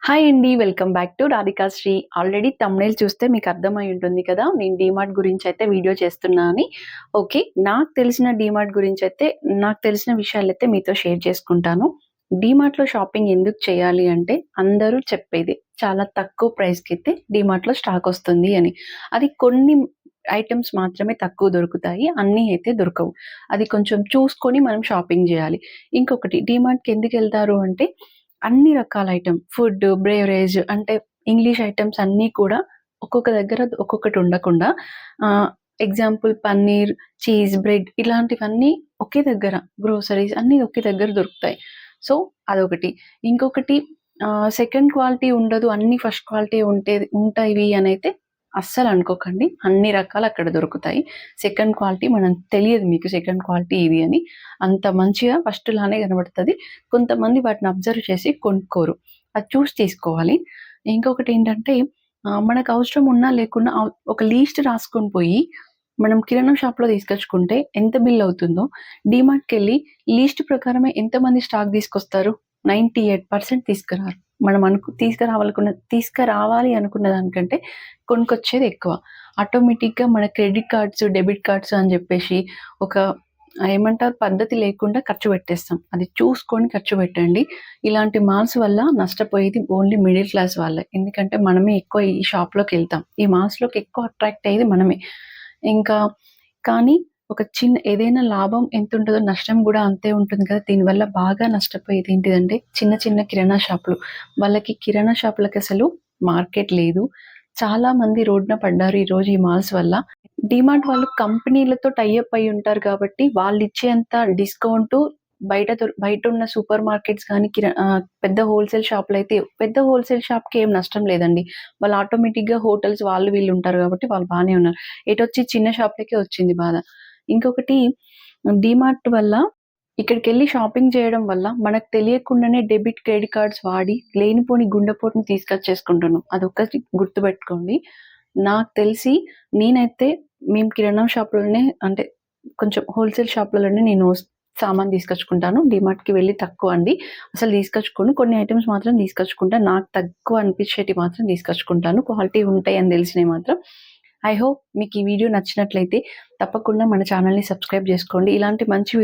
Hi అండి. Welcome back to Radhika Sri. Already thumbnail చూస్తే మీకు అర్థమై ఉంటుంది కదా! నేను డీమార్ట్ గురించయితే వీడియో చేస్తున్నా అని. ఓకే. నాకు తెలిసిన డీమార్ట్ గురించయితే నాకు తెలిసిన విషయాలైతే మీతో షేర్ చేసుకుంటాను. డీమార్ట్‌లో షాపింగ్ ఎందుకు చేయాలి అంటే అందరూ చెప్పేదే. చాలా తక్కువ ప్రైస్‌కైతే డీమార్ట్‌లో స్టాకొస్తుంది అని. అది కొన్ని ఐటెమ్స్ మాత్రమే తక్కువ దొరుకుతాయి. అన్నీ అయితే దొరకవు. అది కొంచెం చూసుకొని మనం షాపింగ్ జేయాలి. ఇంకొకటి డీమార్ట్‌కి ఎందుకెళ్తారు అంటే అన్ని రకాల ఐటెమ్ ఫుడ్, బ్రేవరేజ్ అంటే ఇంగ్లీష్ ఐటెమ్స్ అన్నీ కూడా ఒక్కొక్క దగ్గర ఒక్కొక్కటి ఉండకుండా ఎగ్జాంపుల్ పన్నీర్, చీజ్, బ్రెడ్ ఇలాంటివన్నీ ఒకే దగ్గర గ్రోసరీస్ అన్నీ ఒకే దగ్గర దొరుకుతాయి. సో, అదొకటి. ఇంకొకటి సెకండ్ క్వాలిటీ ఉండదు. అన్నీ ఫస్ట్ క్వాలిటీ ఉంటాయివి అనైతే అస్సలనుకోకండి. అన్ని రకాలు అక్కడ దొరుకుతాయి. సెకండ్ క్వాలిటీ మనం తెలియదు మీకు సెకండ్ క్వాలిటీ ఇది అని. అంత మంచిగా ఫస్ట్‌లానే కనబడతది. కొంతమంది వాటిని అబ్జర్వ్ చేసి కొనుక్కోరు. అది చూసి తీసుకోవాలి. ఇంకొకటేంటంటే మనకు అవసరం ఉన్నా లేకున్నా ఒక లీస్ట్ రాసుకొని పోయి మనం కిరాణా షాప్‌లో తీసుకొచ్చుకుంటే ఎంత బిల్ అవుతుందో డీమార్ట్‌కెళ్ళి లీస్ట్ ప్రకారమే ఎంతమంది స్టాక్ తీసుకొస్తారు? 98% తీసుకురారు. మనం తీసుకురావాలి అనుకున్న దానికంటే కొనుక్కొచ్చేది ఎక్కువ. ఆటోమేటిక్‌గా మన క్రెడిట్ కార్డ్స్, డెబిట్ కార్డ్స్ అని జెప్పేసి ఒక ఏమంటారు పద్ధతి లేకుండా ఖర్చు పెట్టేస్తాం. అది చూసుకొని ఖర్చు పెట్టండి. ఇలాంటి మాల్స్ వల్ల నష్టపోయేది ఓన్లీ మిడిల్ క్లాస్ వాళ్ళే. ఎందుకంటే మనమే ఎక్కువ ఈ షాప్‌లోకెళ్తాం. ఈ మాల్స్‌లోకి ఎక్కువ అట్రాక్ట్ అయ్యేది మనమే. ఇంకా కానీ ఒక ఏదైనా లాభం ఎంతుంటదో నష్టం గూడా అంతే ఉంటుంది కదా! దీనివల్ల బాగా నష్టపోయేది ఏంటిదంటే చిన్న చిన్న కిరాణా షాపులు. వాళ్ళకి కిరాణా షాపులకసలు మార్కెట్ లేదు. చాలా మంది రోడ్డున పడ్డారు ఈరోజు ఈ మాల్స్ వల్ల. డీమార్ట్ వాళ్ళు కంపెనీలతో టై అప్ అయ్యి ఉంటారు కాబట్టి వాళ్ళిచ్చేంత డిస్కౌంటు బయటున్న సూపర్ మార్కెట్స్ గానీ, పెద్ద హోల్‌సేల్ షాపులైతే పెద్ద హోల్‌సేల్ షాప్‌కి ఏం నష్టం లేదండి. వాళ్ళు ఆటోమేటిక్‌గా హోటల్స్ వాళ్ళు వీళ్ళు ఉంటారు గాబట్టి వాళ్ళు బానే ఉన్నారు. ఎటొచ్చి చిన్న షాపులకే వచ్చింది బాధ. ఇంకొకటి డీమార్ట్ వల్ల ఇక్కడికెళ్ళి షాపింగ్ చేయడం వల్ల మనకు తెలియకుండానే డెబిట్, క్రెడిట్ కార్డ్స్ వాడి లేనిపోని గుండెపోటుని తీసుకొచ్చేసుకుంటున్నాం. అదొక్కటి గుర్తుపెట్టుకోండి. నాకు తెలిసి నేనైతే మేము కిరాణా షాప్‌లోనే అంటే కొంచెం హోల్‌సేల్ షాప్‌లలోనే నేను సామాను తీసుకొచ్చుకుంటాను. డీమార్ట్‌కి వెళ్లి తక్కువ అండి. అసలు తీసుకొచ్చుకోను. కొన్ని ఐటెమ్స్ మాత్రం తీసుకొచ్చుకుంటా. నాకు తక్కువ అనిపించేటివి మాత్రం తీసుకొచ్చుకుంటాను. క్వాలిటీ ఉంటాయని తెలిసినవి మాత్రం. ఐ హోప్ మీకు ఈ వీడియో నచ్చినట్లయితే తప్పకుండా మన ఛానెల్‌ని సబ్స్క్రైబ్ చేసుకోండి. ఇలాంటి మంచి